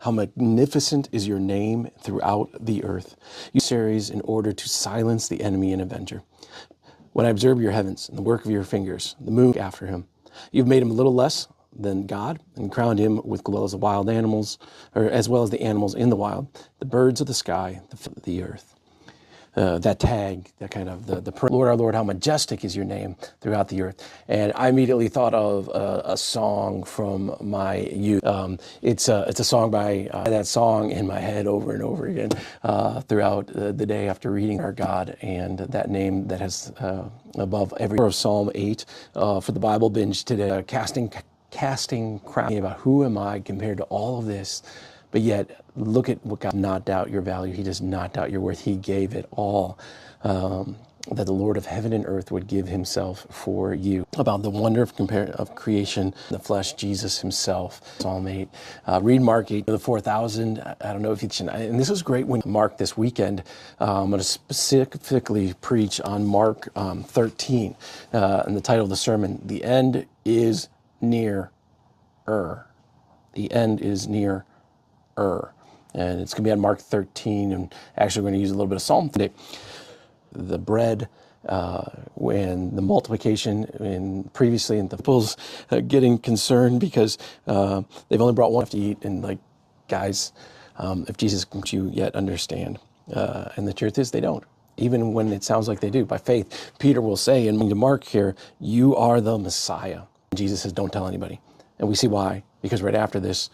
How magnificent is your name throughout the earth. You series in order to silence the enemy and avenger. When I observe your heavens and the work of your fingers, the moon after him, you've made him a little less than God and crowned him with glory as the wild animals, or as well as the animals in the wild, the birds of the sky, the earth. That tag, that kind of the Lord our Lord, how majestic is your name throughout the earth. And I immediately thought of a song from my youth. It's a song by that song in my head over and over again throughout the day after reading our God, and that name that has above every of Psalm 8 for the Bible Binge today, casting crown about who am I compared to all of this. But yet, look at what God does not doubt your value. He does not doubt your worth. He gave it all. That the Lord of heaven and earth would give himself for you. About the wonder of creation, the flesh, Jesus himself. Psalm 8. Read Mark 8 to the 4,000. I don't know if you can. And this was great when Mark this weekend. I'm going to specifically preach on Mark 13. And the title of the sermon, The End is Near. The end is near. And it's going to be on Mark 13, and actually we're going to use a little bit of Psalm today. The bread, when the multiplication, and previously in the disciples getting concerned because they've only brought one to eat, and like, guys, if Jesus comes, you yet understand. And the truth is they don't, even when it sounds like they do. By faith, Peter will say, and to Mark here, you are the Messiah. And Jesus says, don't tell anybody. And we see why, because right after this,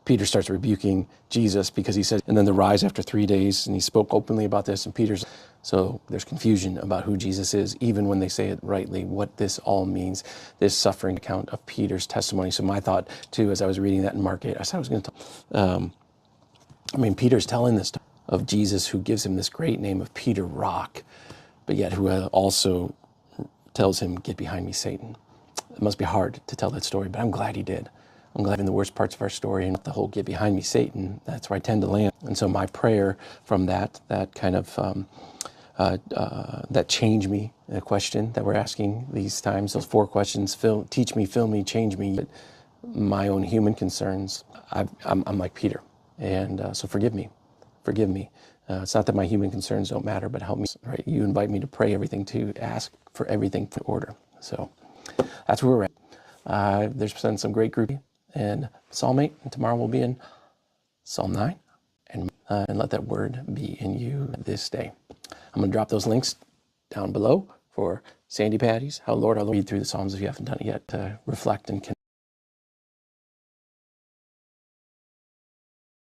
Peter starts rebuking Jesus because he says, and then the rise after 3 days, and he spoke openly about this, and so there's confusion about who Jesus is, even when they say it rightly, what this all means, this suffering account of Peter's testimony. So my thought, too, as I was reading that in Mark 8, I said I was going to talk. Peter's telling this of Jesus, who gives him this great name of Peter Rock, but yet who also tells him, get behind me, Satan. It must be hard to tell that story, but I'm glad he did. I'm glad in the worst parts of our story and the whole get behind me, Satan, that's where I tend to land. And so my prayer from that kind of, that change me, the question that we're asking these times, those 4 questions, teach me, fill me, change me, my own human concerns. I'm like Peter. And so forgive me. It's not that my human concerns don't matter, but help me, right? You invite me to pray everything, to ask for everything for order. So that's where we're at. There's been some great group in Psalm 8, and tomorrow we'll be in Psalm 9, and let that word be in you this day. I'm going to drop those links down below for Sandy Patty's How Lord, Our Lord, read through the Psalms if you haven't done it yet, to reflect and connect.